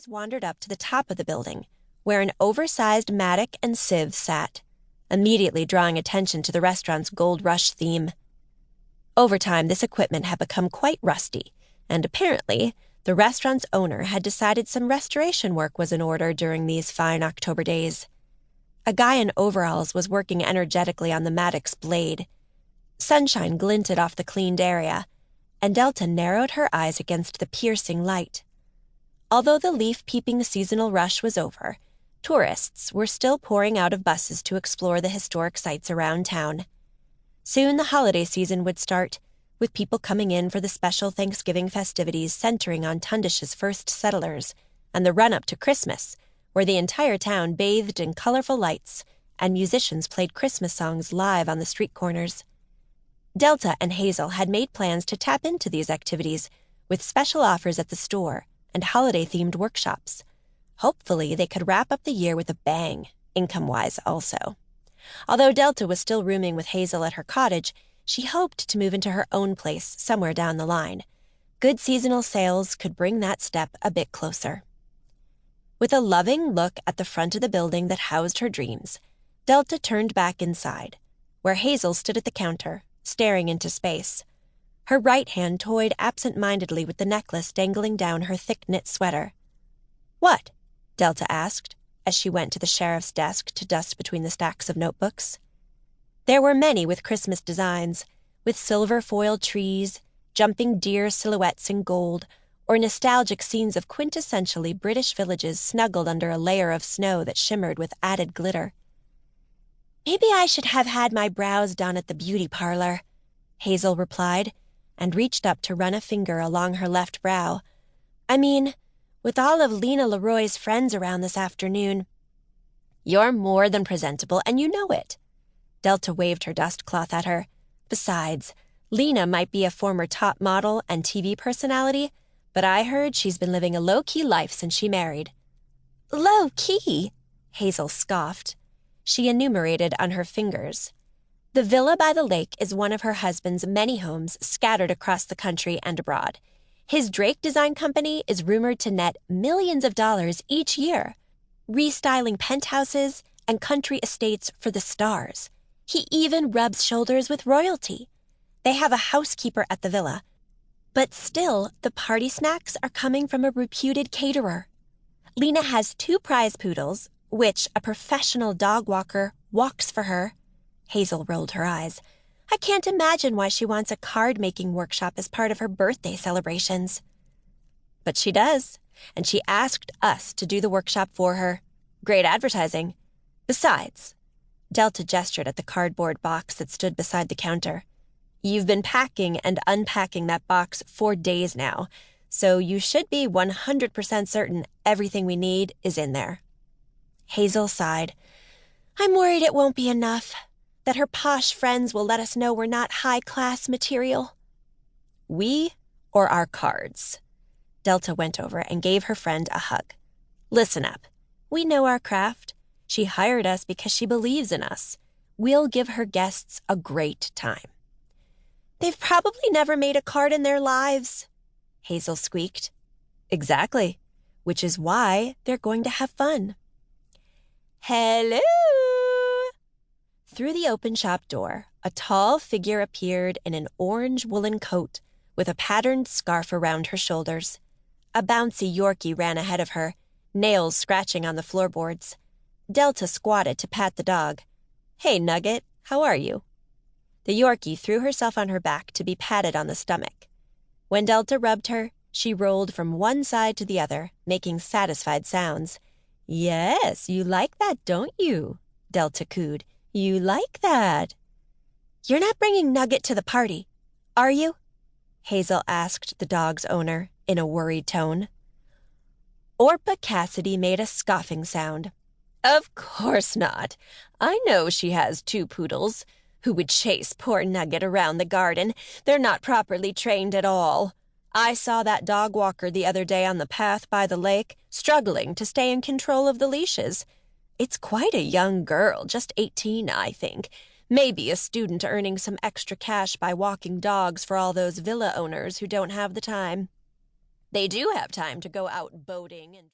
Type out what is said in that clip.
eyes wandered up to the top of the building, where an oversized mattock and sieve sat, immediately drawing attention to the restaurant's Gold Rush theme. Over time, this equipment had become quite rusty, and apparently, the restaurant's owner had decided some restoration work was in order during these fine October days. A guy in overalls was working energetically on the mattock's blade. Sunshine glinted off the cleaned area, and Delta narrowed her eyes against the piercing light. Although the leaf-peeping seasonal rush was over, tourists were still pouring out of buses to explore the historic sites around town. Soon the holiday season would start, with people coming in for the special Thanksgiving festivities centering on Tundish's first settlers, and the run-up to Christmas, where the entire town bathed in colorful lights, and musicians played Christmas songs live on the street corners. Delta and Hazel had made plans to tap into these activities, with special offers at the store and holiday-themed workshops. Hopefully, they could wrap up the year with a bang, income-wise also. Although Delta was still rooming with Hazel at her cottage, she hoped to move into her own place somewhere down the line. Good seasonal sales could bring that step a bit closer. With a loving look at the front of the building that housed her dreams, Delta turned back inside, where Hazel stood at the counter, staring into space. Her right hand toyed absent-mindedly with the necklace dangling down her thick-knit sweater. "What?" Delta asked, as she went to the sheriff's desk to dust between the stacks of notebooks. There were many with Christmas designs, with silver-foiled trees, jumping deer silhouettes in gold, or nostalgic scenes of quintessentially British villages snuggled under a layer of snow that shimmered with added glitter. "Maybe I should have had my brows done at the beauty parlor," Hazel replied, and reached up to run a finger along her left brow. "I mean, with all of Lena Laroys' friends around this afternoon." "You're more than presentable, and you know it." Delta waved her dustcloth at her. "Besides, Lena might be a former top model and TV personality, but I heard she's been living a low-key life since she married." "Low-key?" Hazel scoffed. She enumerated on her fingers. "The villa by the lake is one of her husband's many homes scattered across the country and abroad. His Drake Design Company is rumored to net millions of dollars each year, restyling penthouses and country estates for the stars. He even rubs shoulders with royalty. They have a housekeeper at the villa, but still the party snacks are coming from a reputed caterer. Lena has 2 prize poodles, which a professional dog walker walks for her." Hazel rolled her eyes. "I can't imagine why she wants a card-making workshop as part of her birthday celebrations." "But she does, and she asked us to do the workshop for her. Great advertising. Besides," Delta gestured at the cardboard box that stood beside the counter, "you've been packing and unpacking that box for days now, so you should be 100% certain everything we need is in there." Hazel sighed. "I'm worried it won't be enough, that her posh friends will let us know we're not high-class material." "We or our cards?" Delta went over and gave her friend a hug. "Listen up. We know our craft. She hired us because she believes in us. We'll give her guests a great time." "They've probably never made a card in their lives," Hazel squeaked. "Exactly, which is why they're going to have fun." "Hello!" Through the open shop door, a tall figure appeared in an orange woolen coat with a patterned scarf around her shoulders. A bouncy Yorkie ran ahead of her, nails scratching on the floorboards. Delta squatted to pat the dog. "Hey, Nugget, how are you?" The Yorkie threw herself on her back to be patted on the stomach. When Delta rubbed her, she rolled from one side to the other, making satisfied sounds. "Yes, you like that, don't you?" Delta cooed. "You like that." "You're not bringing Nugget to the party, are you?" Hazel asked the dog's owner in a worried tone. Orpah Cassidy made a scoffing sound. "Of course not. I know she has 2 poodles. Who would chase poor Nugget around the garden? They're not properly trained at all. I saw that dog walker the other day on the path by the lake, struggling to stay in control of the leashes. It's quite a young girl, just 18, I think. Maybe a student earning some extra cash by walking dogs for all those villa owners who don't have the time. They do have time to go out boating and..."